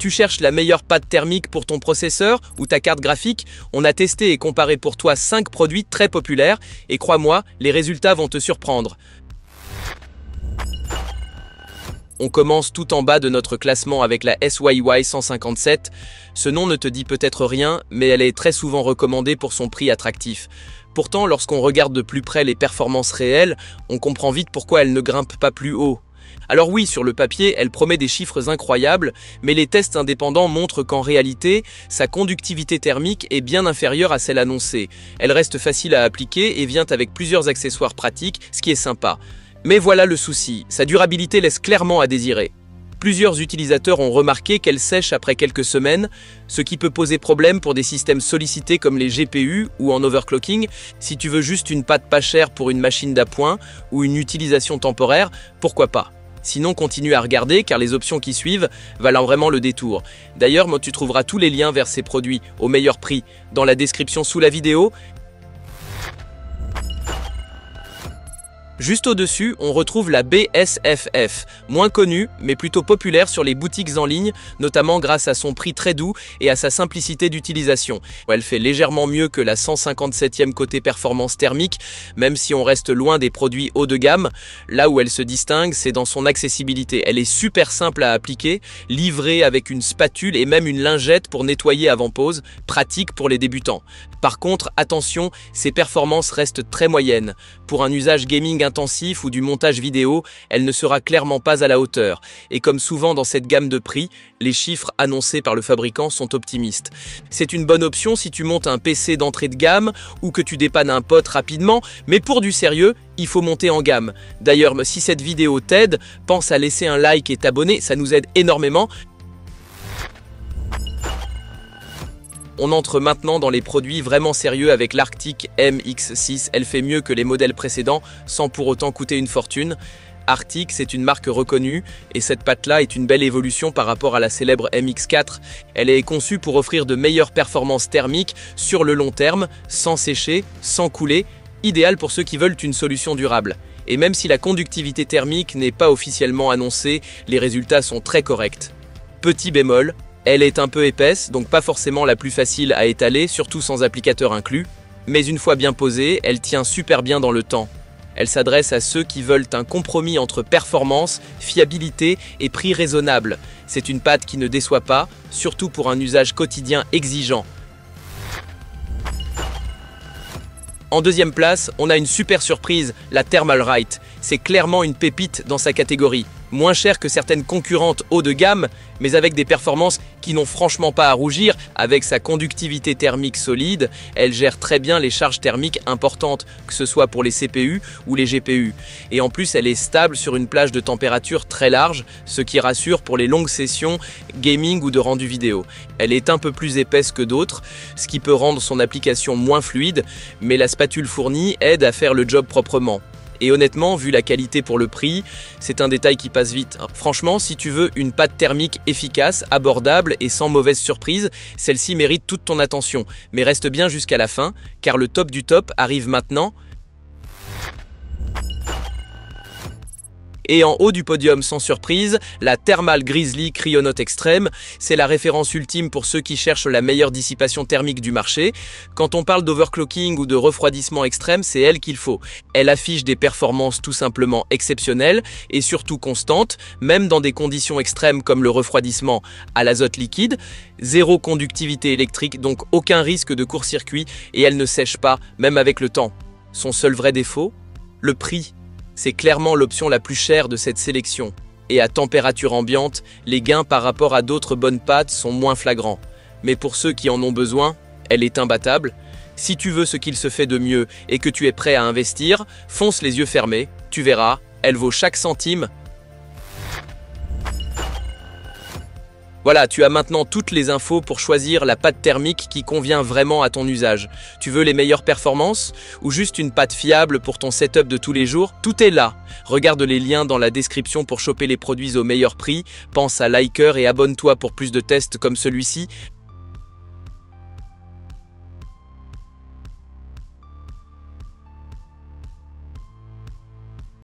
Tu cherches la meilleure pâte thermique pour ton processeur ou ta carte graphique? On a testé et comparé pour toi 5 produits très populaires et crois-moi, les résultats vont te surprendre. On commence tout en bas de notre classement avec la SYY 157. Ce nom ne te dit peut-être rien, mais elle est très souvent recommandée pour son prix attractif. Pourtant, lorsqu'on regarde de plus près les performances réelles, on comprend vite pourquoi elle ne grimpe pas plus haut. Alors oui, sur le papier, elle promet des chiffres incroyables, mais les tests indépendants montrent qu'en réalité, sa conductivité thermique est bien inférieure à celle annoncée. Elle reste facile à appliquer et vient avec plusieurs accessoires pratiques, ce qui est sympa. Mais voilà le souci, sa durabilité laisse clairement à désirer. Plusieurs utilisateurs ont remarqué qu'elle sèche après quelques semaines, ce qui peut poser problème pour des systèmes sollicités comme les GPU ou en overclocking. Si tu veux juste une pâte pas chère pour une machine d'appoint ou une utilisation temporaire, pourquoi pas? Sinon, continue à regarder car les options qui suivent valent vraiment le détour. D'ailleurs, tu trouveras tous les liens vers ces produits au meilleur prix dans la description sous la vidéo. Juste au-dessus, on retrouve la BSFF, moins connue, mais plutôt populaire sur les boutiques en ligne, notamment grâce à son prix très doux et à sa simplicité d'utilisation. Elle fait légèrement mieux que la 157e côté performance thermique, même si on reste loin des produits haut de gamme. Là où elle se distingue, c'est dans son accessibilité. Elle est super simple à appliquer, livrée avec une spatule et même une lingette pour nettoyer avant pause, pratique pour les débutants. Par contre, attention, ses performances restent très moyennes. Pour un usage gaming intensif ou du montage vidéo, elle ne sera clairement pas à la hauteur. Et comme souvent dans cette gamme de prix, les chiffres annoncés par le fabricant sont optimistes. C'est une bonne option si tu montes un PC d'entrée de gamme ou que tu dépannes un pote rapidement, mais pour du sérieux, il faut monter en gamme. D'ailleurs, si cette vidéo t'aide, pense à laisser un like et t'abonner, ça nous aide énormément. On entre maintenant dans les produits vraiment sérieux avec l'Arctic MX6. Elle fait mieux que les modèles précédents sans pour autant coûter une fortune. Arctic, c'est une marque reconnue et cette pâte-là est une belle évolution par rapport à la célèbre MX4. Elle est conçue pour offrir de meilleures performances thermiques sur le long terme, sans sécher, sans couler, idéal pour ceux qui veulent une solution durable. Et même si la conductivité thermique n'est pas officiellement annoncée, les résultats sont très corrects. Petit bémol, elle est un peu épaisse, donc pas forcément la plus facile à étaler, surtout sans applicateur inclus. Mais une fois bien posée, elle tient super bien dans le temps. Elle s'adresse à ceux qui veulent un compromis entre performance, fiabilité et prix raisonnable. C'est une pâte qui ne déçoit pas, surtout pour un usage quotidien exigeant. En deuxième place, on a une super surprise, la Thermalright. C'est clairement une pépite dans sa catégorie. Moins cher que certaines concurrentes haut de gamme, mais avec des performances qui n'ont franchement pas à rougir. Avec sa conductivité thermique solide, elle gère très bien les charges thermiques importantes, que ce soit pour les CPU ou les GPU. Et en plus, elle est stable sur une plage de température très large, ce qui rassure pour les longues sessions gaming ou de rendu vidéo. Elle est un peu plus épaisse que d'autres, ce qui peut rendre son application moins fluide, mais la spatule fournie aide à faire le job proprement. Et honnêtement, vu la qualité pour le prix, c'est un détail qui passe vite. Franchement, si tu veux une pâte thermique efficace, abordable et sans mauvaise surprise, celle-ci mérite toute ton attention. Mais reste bien jusqu'à la fin, car le top du top arrive maintenant. Et en haut du podium, sans surprise, la Thermal Grizzly Cryonaut Extreme. C'est la référence ultime pour ceux qui cherchent la meilleure dissipation thermique du marché. Quand on parle d'overclocking ou de refroidissement extrême, c'est elle qu'il faut. Elle affiche des performances tout simplement exceptionnelles et surtout constantes, même dans des conditions extrêmes comme le refroidissement à l'azote liquide. Zéro conductivité électrique, donc aucun risque de court-circuit et elle ne sèche pas, même avec le temps. Son seul vrai défaut? Le prix. C'est clairement l'option la plus chère de cette sélection. Et à température ambiante, les gains par rapport à d'autres bonnes pâtes sont moins flagrants. Mais pour ceux qui en ont besoin, elle est imbattable. Si tu veux ce qu'il se fait de mieux et que tu es prêt à investir, fonce les yeux fermés, tu verras, elle vaut chaque centime. Voilà, tu as maintenant toutes les infos pour choisir la pâte thermique qui convient vraiment à ton usage. Tu veux les meilleures performances ou juste une pâte fiable pour ton setup de tous les jours? Tout est là. Regarde les liens dans la description pour choper les produits au meilleur prix. Pense à liker et abonne-toi pour plus de tests comme celui-ci.